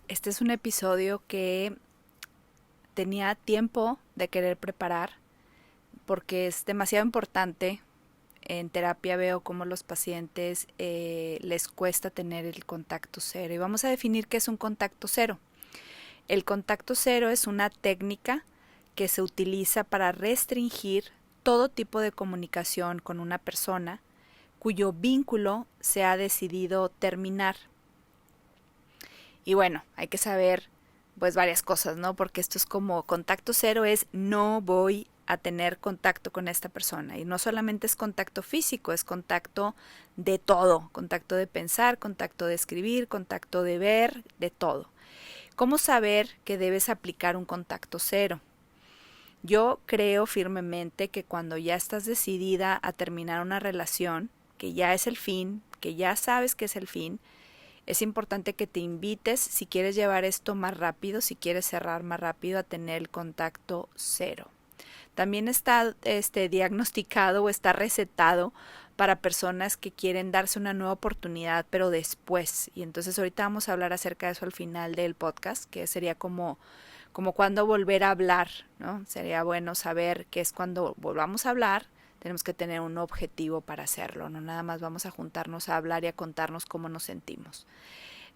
Este es un episodio que tenía tiempo de querer preparar porque es demasiado importante. En terapia veo cómo los pacientes les cuesta tener el contacto cero. Y vamos a definir qué es un contacto cero. El contacto cero es una técnica que se utiliza para restringir todo tipo de comunicación con una persona cuyo vínculo se ha decidido terminar. Y bueno, hay que saber pues varias cosas, ¿no? Porque esto es como contacto cero es no voy a tener contacto con esta persona. Y no solamente es contacto físico, es contacto de todo, contacto de pensar, contacto de escribir, contacto de ver, de todo. ¿Cómo saber que debes aplicar un contacto cero? Yo creo firmemente que cuando ya estás decidida a terminar una relación, que ya es el fin, que ya sabes que es el fin, es importante que te invites, si quieres llevar esto más rápido, si quieres cerrar más rápido, a tener el contacto cero. También está diagnosticado o está recetado para personas que quieren darse una nueva oportunidad, pero después. Y entonces ahorita vamos a hablar acerca de eso al final del podcast, que sería como cuando volver a hablar, ¿no? Sería bueno saber que es cuando volvamos a hablar, tenemos que tener un objetivo para hacerlo, no nada más vamos a juntarnos a hablar y a contarnos cómo nos sentimos.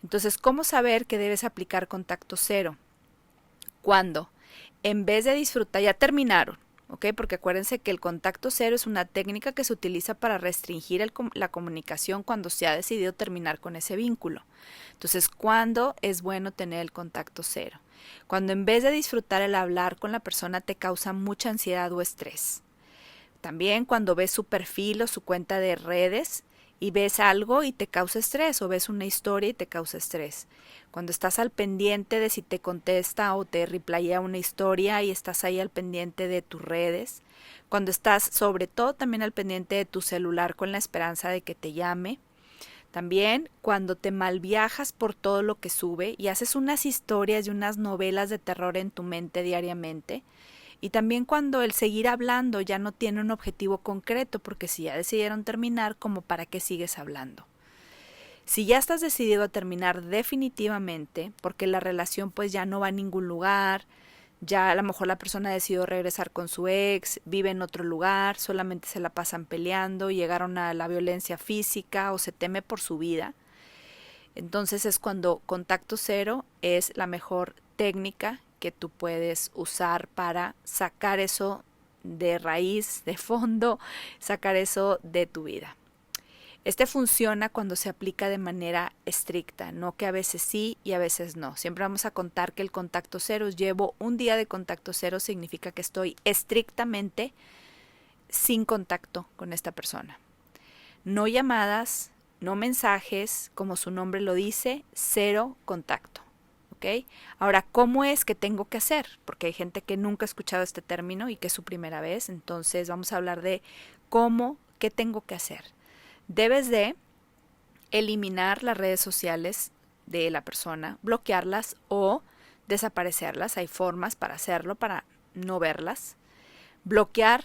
Entonces, ¿cómo saber que debes aplicar contacto cero? Cuando, en vez de disfrutar, ya terminaron, ¿ok? Porque acuérdense que el contacto cero es una técnica que se utiliza para restringir la comunicación cuando se ha decidido terminar con ese vínculo. Entonces, ¿cuándo es bueno tener el contacto cero? Cuando en vez de disfrutar el hablar con la persona te causa mucha ansiedad o estrés. También cuando ves su perfil o su cuenta de redes y ves algo y te causa estrés, o ves una historia y te causa estrés. Cuando estás al pendiente de si te contesta o te replaya una historia y estás ahí al pendiente de tus redes. Cuando estás sobre todo también al pendiente de tu celular con la esperanza de que te llame. También cuando te malviajas por todo lo que sube y haces unas historias y unas novelas de terror en tu mente diariamente. Y también cuando el seguir hablando ya no tiene un objetivo concreto, porque si ya decidieron terminar, ¿como para qué sigues hablando? Si ya estás decidido a terminar definitivamente, porque la relación pues ya no va a ningún lugar, ya a lo mejor la persona decidió regresar con su ex, vive en otro lugar, solamente se la pasan peleando, llegaron a la violencia física o se teme por su vida, entonces es cuando contacto cero es la mejor técnica que tú puedes usar para sacar eso de raíz, de fondo, sacar eso de tu vida. Este funciona cuando se aplica de manera estricta, no que a veces sí y a veces no. Siempre vamos a contar que el contacto cero, llevo un día de contacto cero, significa que estoy estrictamente sin contacto con esta persona. No llamadas, no mensajes, como su nombre lo dice, cero contacto. ¿Ok? Ahora, ¿cómo es que tengo que hacer? Porque hay gente que nunca ha escuchado este término y que es su primera vez. Entonces vamos a hablar de cómo, qué tengo que hacer. Debes de eliminar las redes sociales de la persona, bloquearlas o desaparecerlas. Hay formas para hacerlo, para no verlas. Bloquear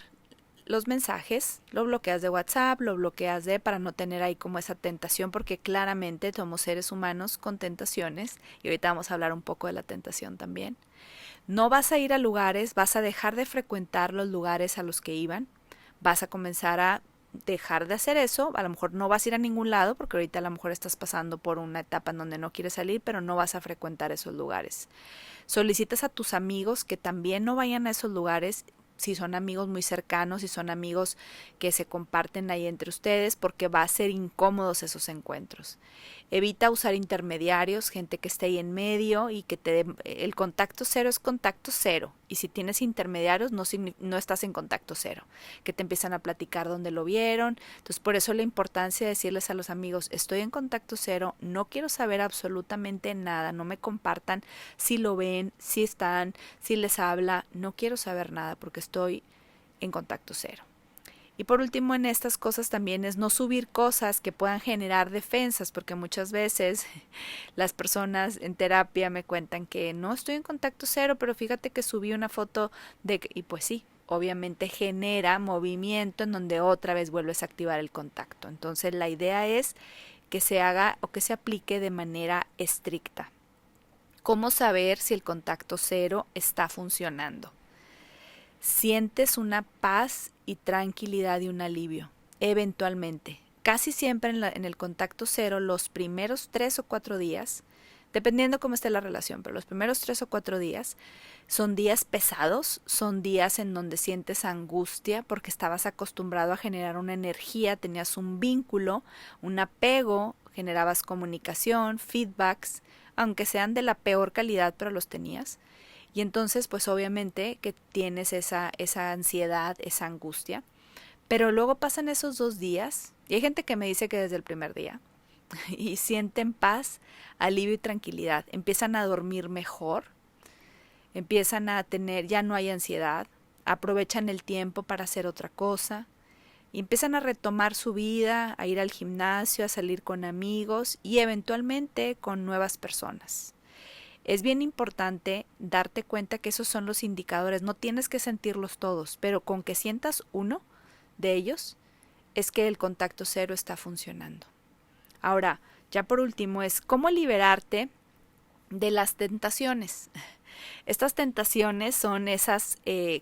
los mensajes, lo bloqueas de WhatsApp, lo bloqueas de para no tener ahí como esa tentación, porque claramente somos seres humanos con tentaciones y ahorita vamos a hablar un poco de la tentación también. No vas a ir a lugares, vas a dejar de frecuentar los lugares a los que iban, vas a comenzar a dejar de hacer eso, a lo mejor no vas a ir a ningún lado porque ahorita a lo mejor estás pasando por una etapa en donde no quieres salir, pero no vas a frecuentar esos lugares. Solicitas a tus amigos que también no vayan a esos lugares, si son amigos muy cercanos, si son amigos que se comparten ahí entre ustedes, porque va a ser incómodos esos encuentros. Evita usar intermediarios, gente que esté ahí en medio y que te dé, el contacto cero es contacto cero. Y si tienes intermediarios no estás en contacto cero, que te empiezan a platicar dónde lo vieron. Entonces por eso la importancia de decirles a los amigos, estoy en contacto cero, no quiero saber absolutamente nada, no me compartan si lo ven, si están, si les habla, no quiero saber nada porque estoy en contacto cero. Y por último, en estas cosas también es no subir cosas que puedan generar defensas, porque muchas veces las personas en terapia me cuentan que no estoy en contacto cero, pero fíjate que subí una foto de... Y pues sí, obviamente genera movimiento en donde otra vez vuelves a activar el contacto. Entonces la idea es que se haga o que se aplique de manera estricta. ¿Cómo saber si el contacto cero está funcionando? Sientes una paz y tranquilidad y un alivio, eventualmente. Casi siempre en el contacto cero, los primeros 3 o 4 días, dependiendo cómo esté la relación, pero los primeros 3 o 4 días son días pesados, son días en donde sientes angustia porque estabas acostumbrado a generar una energía, tenías un vínculo, un apego, generabas comunicación, feedbacks, aunque sean de la peor calidad, pero los tenías. Y entonces, pues obviamente que tienes esa ansiedad, esa angustia. Pero luego pasan esos 2 días, y hay gente que me dice que desde el primer día, y sienten paz, alivio y tranquilidad. Empiezan a dormir mejor, empiezan a tener, ya no hay ansiedad, aprovechan el tiempo para hacer otra cosa, y empiezan a retomar su vida, a ir al gimnasio, a salir con amigos y eventualmente con nuevas personas. Es bien importante darte cuenta que esos son los indicadores, no tienes que sentirlos todos, pero con que sientas uno de ellos es que el contacto cero está funcionando. Ahora, ya por último es cómo liberarte de las tentaciones. Estas tentaciones son esas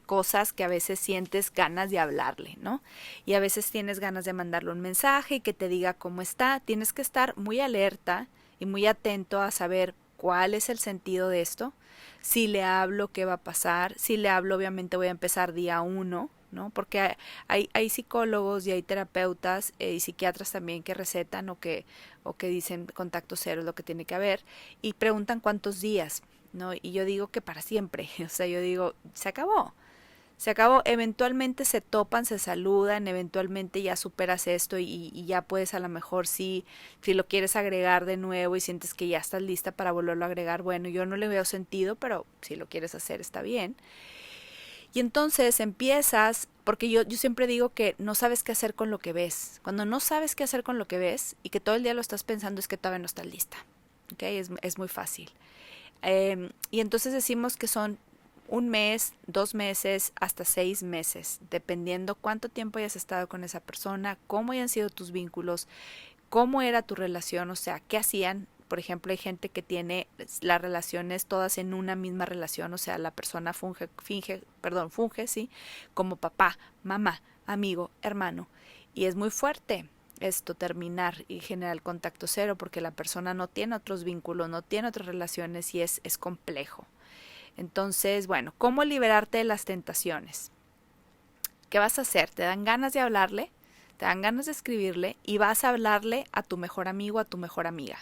cosas que a veces sientes ganas de hablarle, ¿no? Y a veces tienes ganas de mandarle un mensaje y que te diga cómo está. Tienes que estar muy alerta y muy atento a saber cuál es el sentido de esto. Si le hablo, ¿qué va a pasar? Si le hablo, obviamente voy a empezar día 1, ¿no? Porque hay psicólogos y hay terapeutas y psiquiatras también que recetan o que dicen contacto cero es lo que tiene que haber y preguntan cuántos días, ¿no? Y yo digo que para siempre, o sea, yo digo, se acabó, eventualmente se topan, se saludan, eventualmente ya superas esto y ya puedes a lo mejor si lo quieres agregar de nuevo y sientes que ya estás lista para volverlo a agregar, bueno, yo no le veo sentido, pero si lo quieres hacer está bien. Y entonces empiezas, porque yo siempre digo que no sabes qué hacer con lo que ves. Cuando no sabes qué hacer con lo que ves y que todo el día lo estás pensando es que todavía no estás lista. ¿Okay? Es muy fácil. Y entonces decimos que son 1 mes, 2 meses, hasta 6 meses, dependiendo cuánto tiempo hayas estado con esa persona, cómo hayan sido tus vínculos, cómo era tu relación, o sea, qué hacían. Por ejemplo, hay gente que tiene las relaciones todas en una misma relación, o sea, la persona funge, sí, como papá, mamá, amigo, hermano. Y es muy fuerte esto terminar y generar el contacto cero porque la persona no tiene otros vínculos, no tiene otras relaciones y es complejo. Entonces, bueno, ¿cómo liberarte de las tentaciones? ¿Qué vas a hacer? ¿Te dan ganas de hablarle? ¿Te dan ganas de escribirle? Y vas a hablarle a tu mejor amigo, a tu mejor amiga.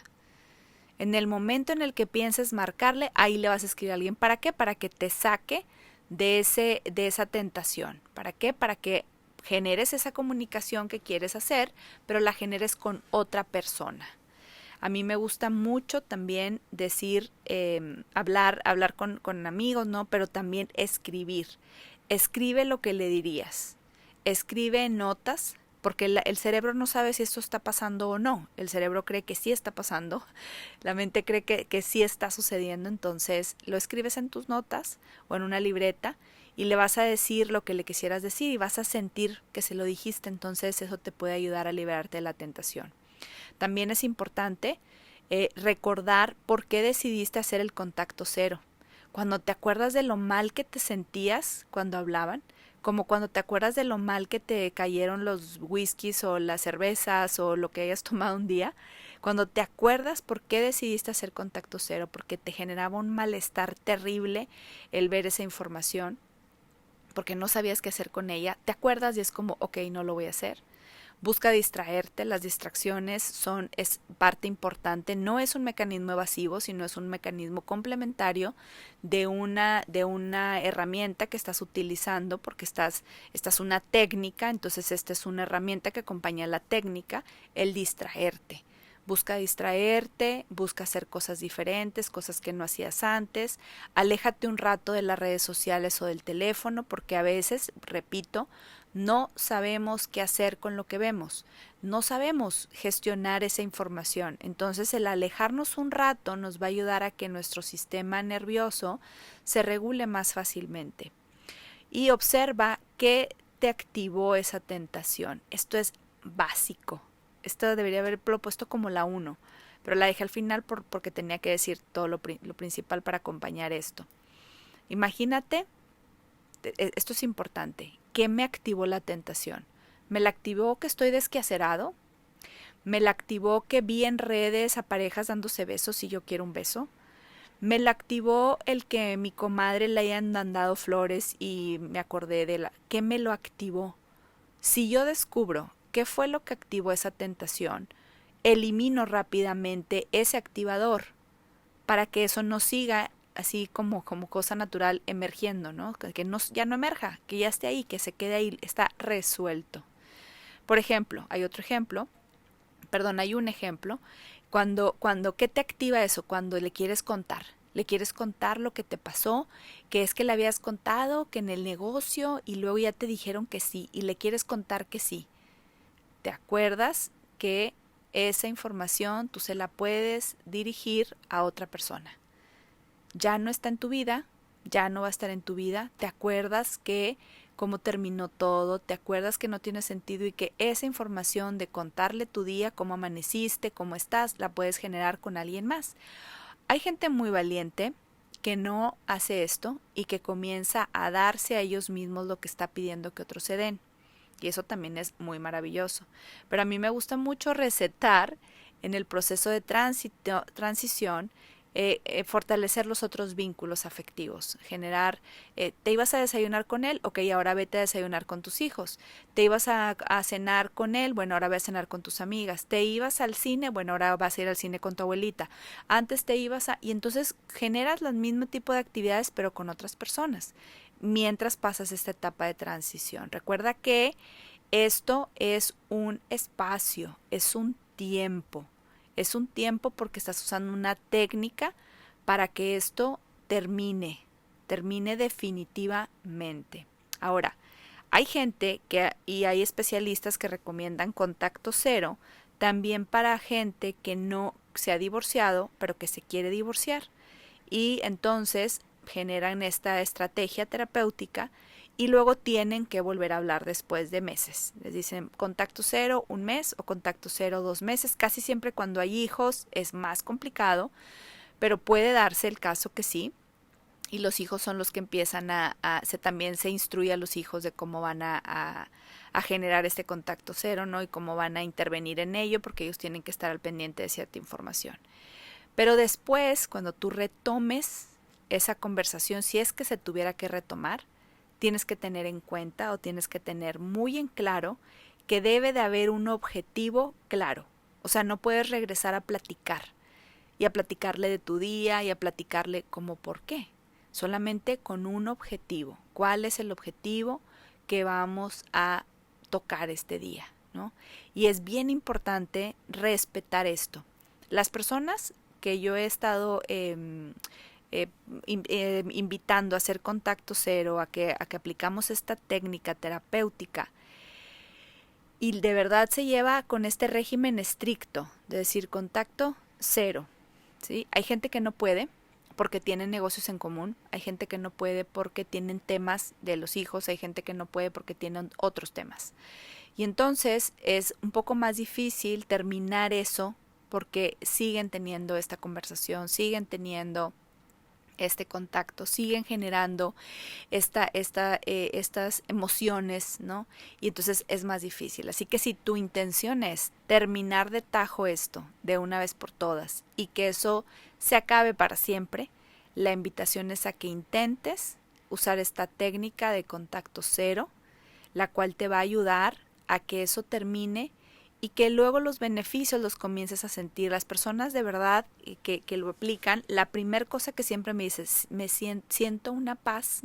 En el momento en el que pienses marcarle, ahí le vas a escribir a alguien. ¿Para qué? Para que te saque de esa tentación. ¿Para qué? Para que generes esa comunicación que quieres hacer, pero la generes con otra persona. A mí me gusta mucho también decir, hablar con amigos, ¿no? Pero también escribir. Escribe lo que le dirías. Escribe notas, porque el cerebro no sabe si esto está pasando o no. El cerebro cree que sí está pasando. La mente cree que sí está sucediendo. Entonces lo escribes en tus notas o en una libreta y le vas a decir lo que le quisieras decir y vas a sentir que se lo dijiste. Entonces eso te puede ayudar a liberarte de la tentación. También es importante recordar por qué decidiste hacer el contacto cero. Cuando te acuerdas de lo mal que te sentías cuando hablaban, como cuando te acuerdas de lo mal que te cayeron los whiskies o las cervezas o lo que hayas tomado un día, cuando te acuerdas por qué decidiste hacer contacto cero, porque te generaba un malestar terrible el ver esa información, porque no sabías qué hacer con ella, te acuerdas y es como, ok, no lo voy a hacer. Busca distraerte, las distracciones es parte importante, no es un mecanismo evasivo, sino es un mecanismo complementario de una herramienta que estás utilizando, porque esta es una técnica, entonces esta es una herramienta que acompaña a la técnica, el distraerte. Busca distraerte, busca hacer cosas diferentes, cosas que no hacías antes, aléjate un rato de las redes sociales o del teléfono, porque a veces, repito, no sabemos qué hacer con lo que vemos, no sabemos gestionar esa información. Entonces el alejarnos un rato nos va a ayudar a que nuestro sistema nervioso se regule más fácilmente. Y observa qué te activó esa tentación. Esto es básico. Esto debería haberlo puesto como la 1. pero la dejé al final porque tenía que decir todo lo principal para acompañar esto. Imagínate, esto es importante, ¿qué me activó la tentación? ¿Me la activó que estoy desquacerado? ¿Me la activó que vi en redes a parejas dándose besos y yo quiero un beso? ¿Me la activó el que mi comadre le hayan dado flores y me acordé de la... ¿Qué me lo activó? Si yo descubro qué fue lo que activó esa tentación, elimino rápidamente ese activador para que eso no siga así como cosa natural emergiendo, ¿no? Que no, ya no emerja, que ya esté ahí, que se quede ahí, está resuelto. Por ejemplo, hay un ejemplo, ¿qué te activa eso? Cuando le quieres contar lo que te pasó, que es que le habías contado que en el negocio y luego ya te dijeron que sí y le quieres contar que sí. ¿Te acuerdas que esa información tú se la puedes dirigir a otra persona? Ya no está en tu vida, ya no va a estar en tu vida. ¿Te acuerdas que cómo terminó todo? ¿Te acuerdas que no tiene sentido y que esa información de contarle tu día, cómo amaneciste, cómo estás, la puedes generar con alguien más? Hay gente muy valiente que no hace esto y que comienza a darse a ellos mismos lo que está pidiendo que otros se den. Y eso también es muy maravilloso. Pero a mí me gusta mucho recetar en el proceso de transición, fortalecer los otros vínculos afectivos, generar, te ibas a desayunar con él, ok, ahora vete a desayunar con tus hijos, te ibas a cenar con él, bueno, ahora ve a cenar con tus amigas, te ibas al cine, bueno, ahora vas a ir al cine con tu abuelita, antes te ibas y entonces generas el mismo tipo de actividades pero con otras personas, mientras pasas esta etapa de transición. Recuerda que esto es un espacio, es un tiempo porque estás usando una técnica para que esto termine definitivamente. Ahora, hay gente y hay especialistas que recomiendan contacto cero también para gente que no se ha divorciado, pero que se quiere divorciar. Y entonces generan esta estrategia terapéutica y luego tienen que volver a hablar después de meses. Les dicen contacto cero un mes o contacto cero 2 meses. Casi siempre cuando hay hijos es más complicado, pero puede darse el caso que sí. Y los hijos son los que empiezan también se instruye a los hijos de cómo van a generar este contacto cero, ¿no? Y cómo van a intervenir en ello, porque ellos tienen que estar al pendiente de cierta información. Pero después, cuando tú retomes esa conversación, si es que se tuviera que retomar, tienes que tener en cuenta o tienes que tener muy en claro que debe de haber un objetivo claro. O sea, no puedes regresar a platicar y a platicarle de tu día y a platicarle como por qué. Solamente con un objetivo. ¿Cuál es el objetivo que vamos a tocar este día? ¿No? Y es bien importante respetar esto. Las personas que yo he estado invitando a hacer contacto cero, a que aplicamos esta técnica terapéutica y de verdad se lleva con este régimen estricto de decir contacto cero, ¿sí? Hay gente que no puede porque tienen negocios en común, hay gente que no puede porque tienen temas de los hijos, hay gente que no puede porque tienen otros temas. Y entonces es un poco más difícil terminar eso porque siguen teniendo esta conversación, siguen teniendo este contacto, siguen generando estas emociones, ¿no? Y entonces es más difícil. Así que si tu intención es terminar de tajo esto de una vez por todas y que eso se acabe para siempre, la invitación es a que intentes usar esta técnica de contacto cero, la cual te va a ayudar a que eso termine y que luego los beneficios los comiences a sentir. Las personas de verdad que lo aplican, la primera cosa que siempre me dices, siento una paz.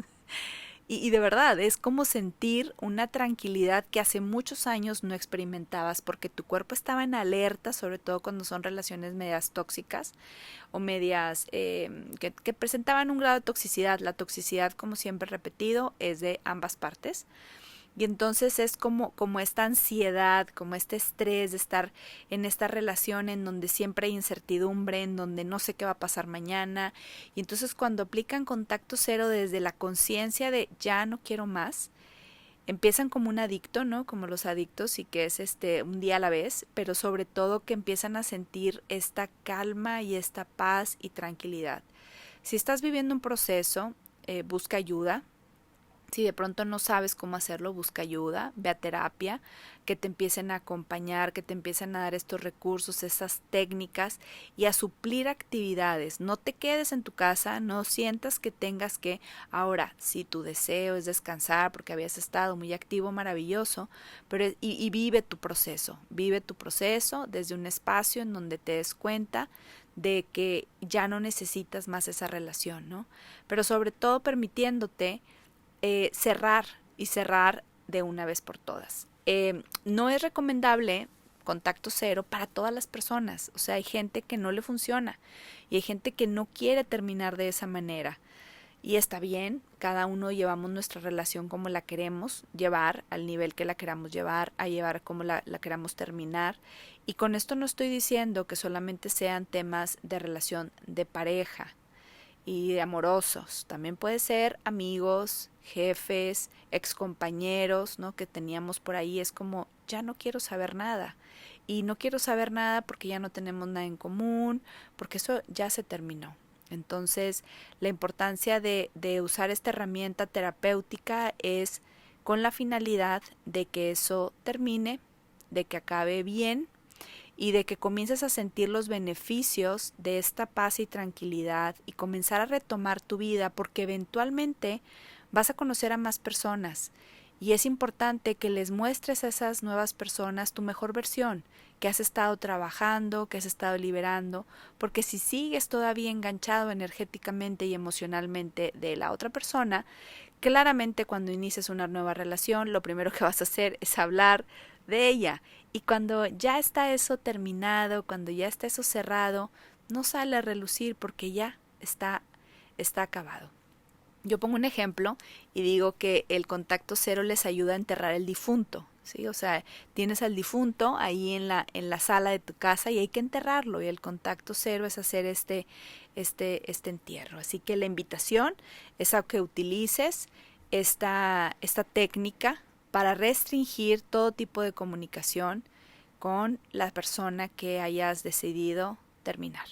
Y de verdad, es como sentir una tranquilidad que hace muchos años no experimentabas porque tu cuerpo estaba en alerta, sobre todo cuando son relaciones medias tóxicas o medias que presentaban un grado de toxicidad. La toxicidad, como siempre he repetido, es de ambas partes. Y entonces es como esta ansiedad, como este estrés de estar en esta relación en donde siempre hay incertidumbre, en donde no sé qué va a pasar mañana. Y entonces cuando aplican contacto cero desde la conciencia de ya no quiero más, empiezan como un adicto, ¿no? Como los adictos y que es un día a la vez, pero sobre todo que empiezan a sentir esta calma y esta paz y tranquilidad. Si estás viviendo un proceso, busca ayuda. Si de pronto no sabes cómo hacerlo, busca ayuda, ve a terapia, que te empiecen a acompañar, que te empiecen a dar estos recursos, esas técnicas y a suplir actividades. No te quedes en tu casa, no sientas que tengas que, ahora, si tu deseo es descansar porque habías estado muy activo, maravilloso, pero y vive tu proceso desde un espacio en donde te des cuenta de que ya no necesitas más esa relación, ¿no? Pero sobre todo permitiéndote cerrar y cerrar de una vez por todas. No es recomendable contacto cero para todas las personas. O sea, hay gente que no le funciona y hay gente que no quiere terminar de esa manera. Y está bien, cada uno llevamos nuestra relación como la queremos llevar, al nivel que la queramos llevar, a llevar como la queramos terminar. Y con esto no estoy diciendo que solamente sean temas de relación de pareja y de amorosos. También puede ser amigos, jefes, excompañeros, ¿no? Que teníamos por ahí. Es como, ya no quiero saber nada. Y no quiero saber nada porque ya no tenemos nada en común, porque eso ya se terminó. Entonces, la importancia de usar esta herramienta terapéutica es con la finalidad de que eso termine, de que acabe bien y de que comiences a sentir los beneficios de esta paz y tranquilidad y comenzar a retomar tu vida, porque eventualmente vas a conocer a más personas y es importante que les muestres a esas nuevas personas tu mejor versión, que has estado trabajando, que has estado liberando, porque si sigues todavía enganchado energéticamente y emocionalmente de la otra persona, claramente cuando inicies una nueva relación, lo primero que vas a hacer es hablar de ella. Y cuando ya está eso terminado, cuando ya está eso cerrado, no sale a relucir porque ya está acabado. Yo pongo un ejemplo y digo que el contacto cero les ayuda a enterrar el difunto, ¿sí? O sea, tienes al difunto ahí en la sala de tu casa y hay que enterrarlo, y el contacto cero es hacer este entierro. Así que la invitación es a que utilices esta técnica para restringir todo tipo de comunicación con la persona que hayas decidido terminar.